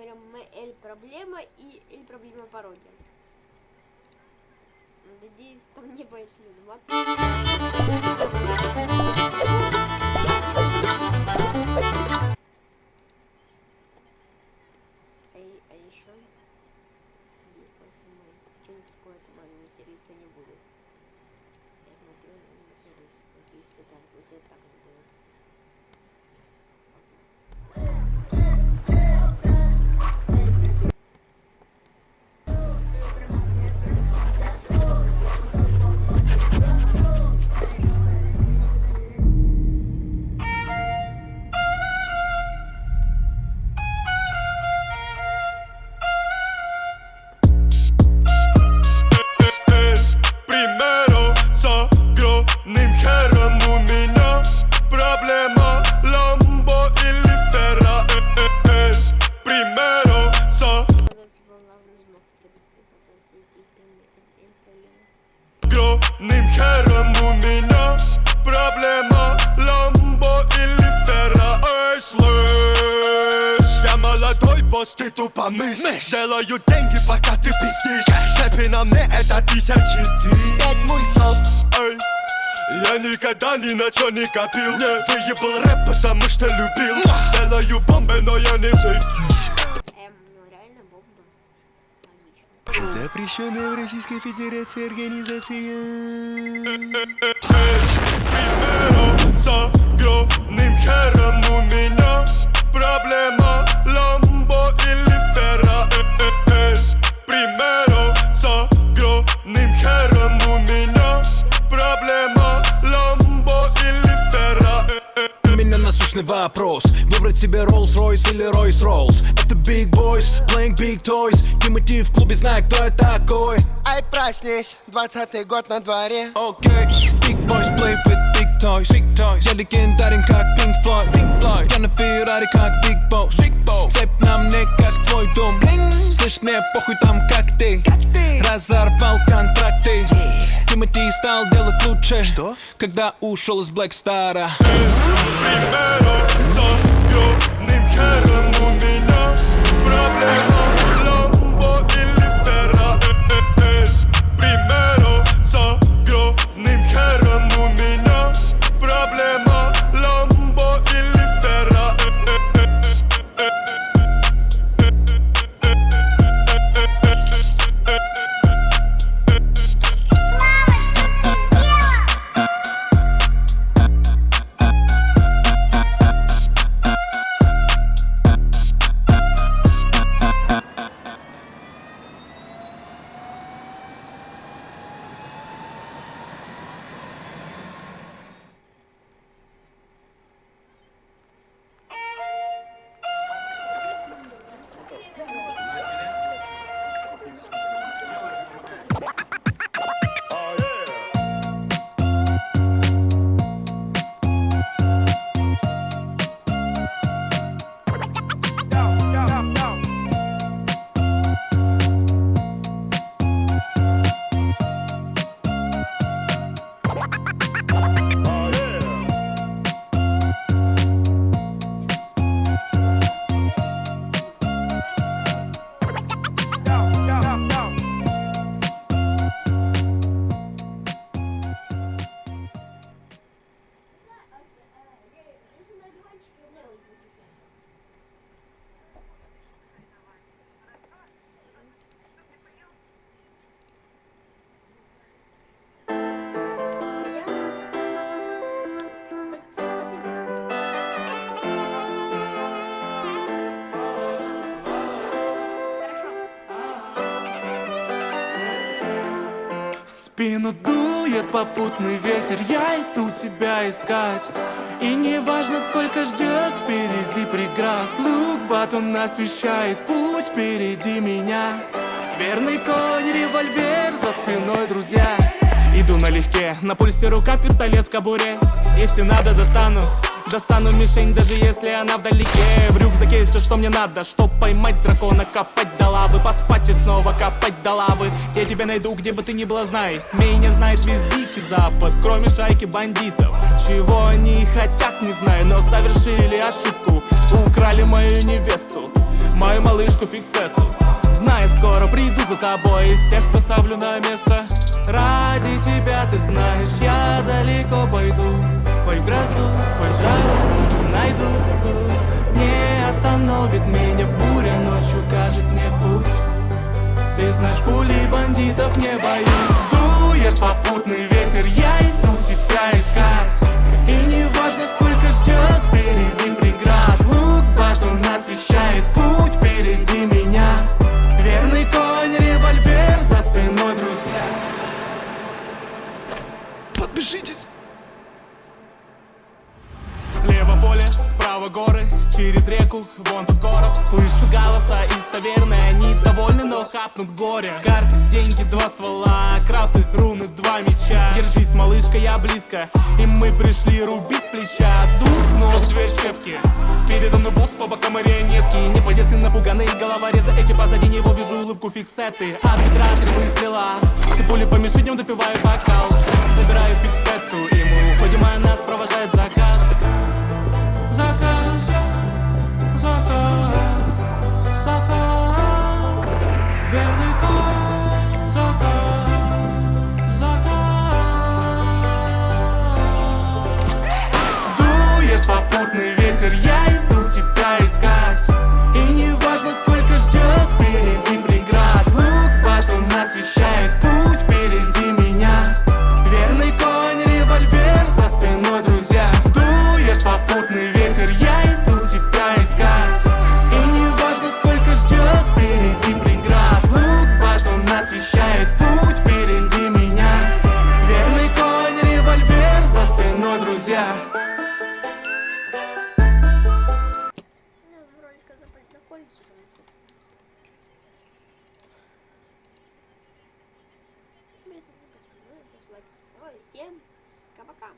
Эль Проблема и Эль Проблема пародия. Надеюсь, там не будет мат. А еще здесь после моей что-нибудь какое-то маме интереса не будет. Я смотрю, не интересно. Надеюсь, это так не будет. Ты тупо мышь. Делаю деньги, пока ты пиздишь. Шепи на мне это 1004. 5 мультов. Эй, я никогда ни на чё не копил. Выебал рэп, потому что любил. Делаю бомбы, но я не зайду. Ну реально бомба. Логично. Запрещенная в Российской Федерации организация. Примером с огромным хером у меня проблема Ламбо или Ферра. Примером с огромным хером у меня проблема Ламбо или Ферра. У меня насущный вопрос: выбрать себе Rolls-Royce или Royce-Rolls? Это Big Boys, playing big toys. Тимати в клубе, знаю, кто я такой. Ай, проснись, 20-й год на дворе. Окей, Big Boys play with big toys. Я легендарен, как Pink Floyd. Я на Феррари, как Big Boss. Цепь на мне, как твой дом. Слышь, мне похуй там, как ты. Разорвал контракты. Тимати стал делать лучше, что? Когда ушел из Black Star'а. Примером с огромным хером у меня проблема Ламбо или Ферра. Примером с огромным хером у меня проблема Ламбо или Ферра. спину дует попутный ветер, я иду тебя искать. И не важно, сколько ждет впереди преград. Лук-батон освещает путь впереди меня. Верный конь, револьвер за спиной, друзья. Иду налегке, на пульсе рука, пистолет в кобуре. Если надо, достану мишень, даже если она вдалеке. В рюкзаке все, что мне надо, чтоб поймать дракона, копать до лавы, поспать и снова копать до лавы. Я тебя найду, где бы ты ни была, знай. Меня знает весь дикий запад, кроме шайки бандитов. Чего они хотят, не знаю, но совершили ошибку. Украли мою невесту, мою малышку Фиксетту. Знаю, скоро приду за тобой и всех поставлю на место. Ради тебя, ты знаешь, я далеко пойду. Хоть в грозу, хоть в жару найду. Не остановит меня буря, ночью укажет мне путь. Ты знаешь, пули бандитов не боюсь. Дует попутный ветер, я иду тебя искать. И не важно, сколько ждет впереди преград. Лук-батун освещает путь впереди меня. Верный конь, револьвер за спиной, друзья. Подпишитесь. Слева поле, справа горы, через реку, вон тот город. Слышу голоса из таверны, они довольны, но хапнут горе. Карты, деньги, 2 ствола, крафты, руны, 2 меча. Держись, малышка, я близко, и мы пришли рубить с плеча. С 2 ног дверь щепки, передо мной босс, по бокам марионетки. Не по-детски напуганный, головореза эти, позади него вижу улыбку Фиксетты. От бедра 3 выстрела, все пули по мишеням, допиваю бокал. Забираю Фиксетту, и мы уходим, а нас провожает закат. Закат, закат, закат, верный конь, закат, закат. Дует попутный ветер, я иду тебя искать. И не важно, сколько ждет впереди преград. Лук-батун освещает путь впереди меня. Верный конь, револьвер за спиной, друзья. Дует попутный ветер, я иду тебя искать. И не важно, сколько ждет впереди преград. Лук-батун освещает путь впереди меня. Верный конь, револьвер за спиной, друзья. Вроде как забыть на кольцо, что ли, тут. Без лайк. Ой, всем пока-пока.